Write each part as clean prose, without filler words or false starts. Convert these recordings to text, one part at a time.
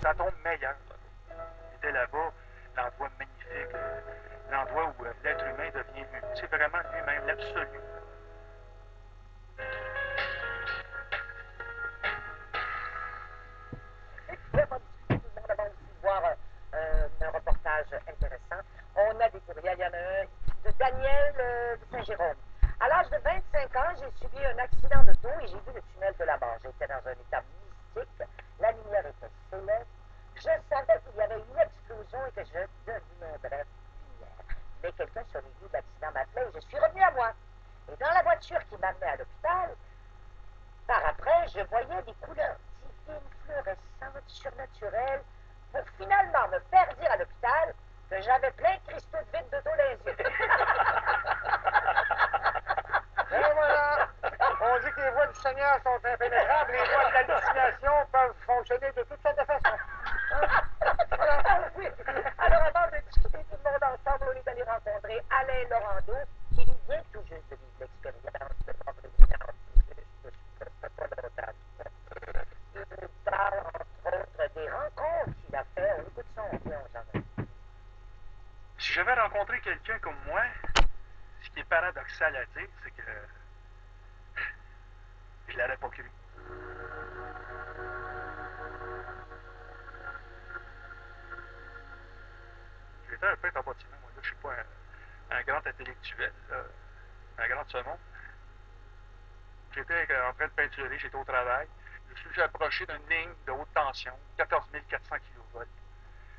ça tombe meilleur. J'étais là-bas, l'endroit magnifique, l'endroit où l'être humain devient c'est vraiment lui-même, l'absolu. Un reportage intéressant. On a des courriels, il y en a un de Daniel de Saint-Jérôme. À l'âge de 25 ans, j'ai subi un accident d'auto et j'ai vu le tunnel de la mort. J'étais dans un état mystique, la lumière était céleste. Je savais qu'il y avait une explosion et que je deviendrais lumière. Mais quelqu'un sur les lieux de l'accident m'appelait et je suis revenu à moi. Et dans la voiture qui m'amenait à l'hôpital, par après, je voyais des couleurs divines, fluorescentes, surnaturelles, pour finalement me faire dire à l'hôpital que j'avais plein de cristaux de vide de dos dans les yeux. Et voilà! On dit que les voies du Seigneur sont impénétrables, les voies de l'hallucination peuvent fonctionner de toutes sortes de façons. Voilà. Oui. Alors, avant de discuter tout le monde ensemble, on est allé rencontrer Alain Laurando, qui lui vient tout juste de vivre l'expérience de mort imminente. Pas longtemps. Il nous parle, entre autres, des rencontres qu'il a fait. On écoute ça, on s'en Si j'avais rencontré quelqu'un comme moi, ce qui est paradoxal à dire, c'est que je l'aurais pas cru. J'étais un peu en bâtiment, moi, là, je suis pas un grand intellectuel, un grand de ce monde. J'étais en train de peinturer, j'étais au travail. Je suis approché d'une ligne de haute tension, 14 400 kV.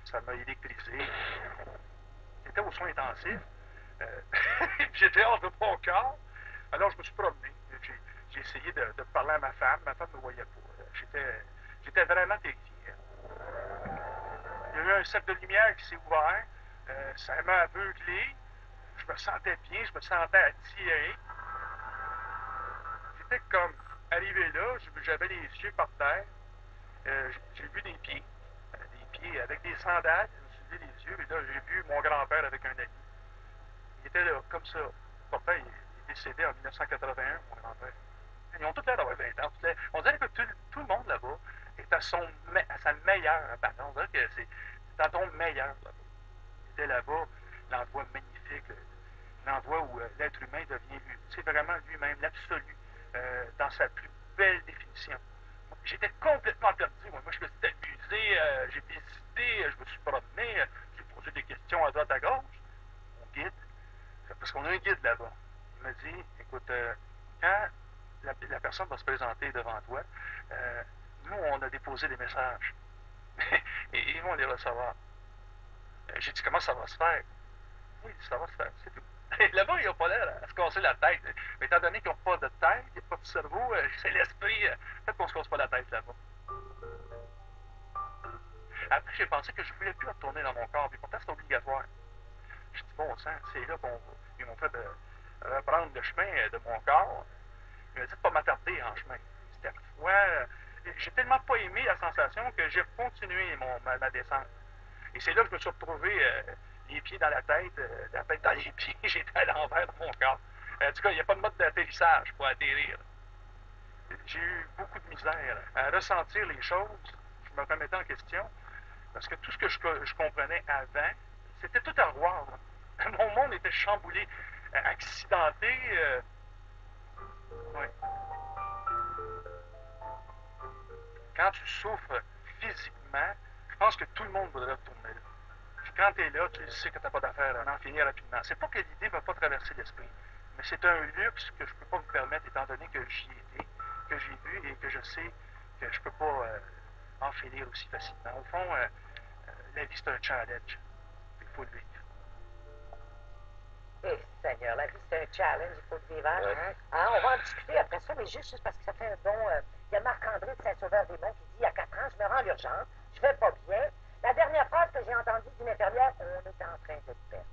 Ça m'a électrisé. J'étais aux soins intensifs. J'étais hors de mon corps. Alors, je me suis promené. J'ai essayé de parler à ma femme. Ma femme ne me voyait pas. J'étais vraiment terrifié. Il y a eu un cercle de lumière qui s'est ouvert. Ça m'a aveuglé. Je me sentais bien, je me sentais attiré. J'étais comme arrivé là, j'avais les yeux par terre. J'ai vu des pieds avec des sandales. Je me suis levé les yeux et là, j'ai vu mon grand-père avec un ami. Il était là, comme ça. Pourtant, il est décédé en 1981, mon grand-père. Ils ont tous l'air d'avoir 20 ans. On dirait que tout le monde là-bas est à sa meilleure apparence. On dirait que c'est à ton meilleur là-bas. Il était là-bas, l'endroit magnifique, l'endroit où l'être humain devient c'est vraiment lui-même, l'absolu, dans sa plus belle définition. J'étais complètement perdu. Moi, je me suis amusé, j'ai visité, je me suis promené, j'ai posé des questions à droite à gauche. Mon guide, parce qu'on a un guide là-bas. Il m'a dit, écoute, quand la personne va se présenter devant toi, nous, on a déposé des messages. Et ils vont les recevoir. J'ai dit, comment ça va se faire? Oui, ça va se faire, c'est tout. Et là-bas, ils n'ont pas l'air à se casser la tête. Mais étant donné qu'ils n'ont pas de tête, ils n'ont pas de cerveau, c'est l'esprit. Peut-être qu'on ne se casse pas la tête là-bas. Après, j'ai pensé que je ne voulais plus retourner dans mon corps. Puis pourtant, c'est obligatoire. Je dis, bon sang, c'est là qu'ils m'ont fait reprendre le chemin de mon corps. Il m'a dit de ne pas m'attarder en chemin. C'était froid. J'ai tellement pas aimé la sensation que j'ai continué ma descente. Et c'est là que je me suis retrouvé les pieds dans la tête dans les pieds. J'étais à l'envers de mon corps. En tout cas, il n'y a pas de mode d'atterrissage pour atterrir. J'ai eu beaucoup de misère à ressentir les choses. Je me remettais en question. Parce que tout ce que je comprenais avant, c'était tout à revoir. Mon monde était chamboulé, accidenté. Ouais. Quand tu souffres physiquement, je pense que tout le monde voudrait retourner là. Puis quand tu es là, tu sais que tu n'as pas d'affaire à en finir rapidement. C'est pas que l'idée ne m'a pas traversé l'esprit, mais c'est un luxe que je ne peux pas me permettre étant donné que j'y étais, que j'ai vu et que je sais que je ne peux pas en finir aussi facilement. Au fond, la vie, c'est un challenge. Il faut le vivre. Eh, Seigneur, la vie, c'est un challenge, il faut le vivre. Hein, on va en discuter après ça, mais juste parce que ça fait un bon... il y a Marc-André de Saint-Sauveur-des-Monts qui dit, il y a 4 ans, je me rends à l'urgence, je vais pas bien. La dernière phrase que j'ai entendue d'une infirmière, on est en train de perdre.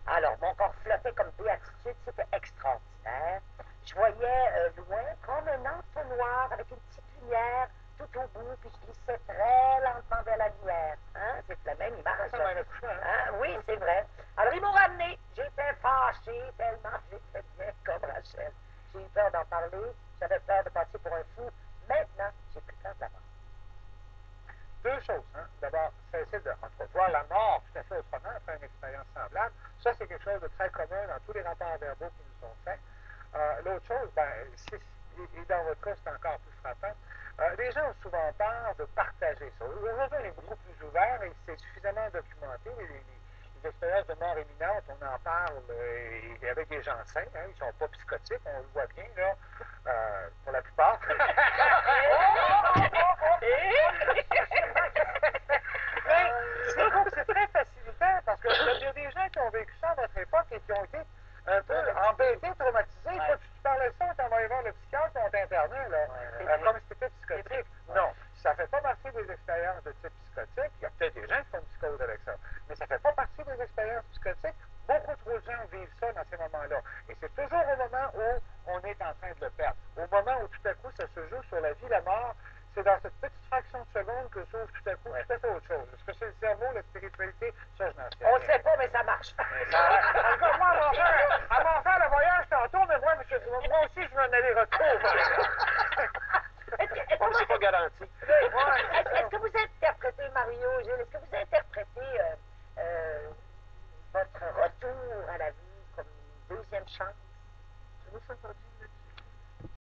Alors, mon corps flottait comme béatitude, c'était extraordinaire. Je voyais loin comme un entonnoir avec une petite lumière tout au bout, puis je glissais très lentement vers la lumière. Hein? C'est la même image. Ça m'a accouché, hein? Hein? Oui, c'est vrai. Alors, ils m'ont ramené. J'étais fâché tellement j'étais bien comme Rachel. J'ai eu peur d'en parler. J'avais peur de passer pour un fou. Maintenant, j'ai plus peur de la mort. deux choses. Hein. D'abord, cesser de voir la mort tout à fait autrement, faire une expérience semblable. Ça, c'est quelque chose de très commun dans tous les rapports verbaux qui nous sont faits. L'autre chose, et dans votre cas, c'est encore plus frappant, les gens ont souvent peur de partager ça. Aujourd'hui, on est beaucoup plus ouvert et c'est suffisamment documenté. Les expériences de mort imminente, on en parle avec des gens sains, hein, ils ne sont pas psychotiques, on le voit bien, là, pour la plupart. Mais c'est très facilitant parce qu'il y a des gens qui ont vécu ça à votre époque et qui ont été un peu embêtés, traumatisés. Ouais. Quand tu parlais de ça, on t'envoyait voir le psychiatre, on t'internait, là, comme si c'était psychotique. Non, ça ne fait pas partie des expériences de type psychotique. Il y a peut-être des gens qui font une psychose avec ça, mais ça ne fait pas partie des expériences psychotiques. Beaucoup trop de gens vivent ça dans ces moments-là. Et c'est toujours au moment où on est en train de le perdre. Au moment où tout à coup, ça se joue sur la vie, la mort, c'est dans cette petite fraction de seconde que s'ouvre tout à coup tout à fait autre chose. Est-ce que c'est le cerveau, la spiritualité? Ça, je n'en sais rien. On ne sait pas, mais ça marche. Encore, moi, à m'en faire le voyage tantôt, mais moi aussi, je veux un aller-retour. C'est pas garanti. Est-ce que vous interprétez, Mario, Gilles, est-ce que vous interprétez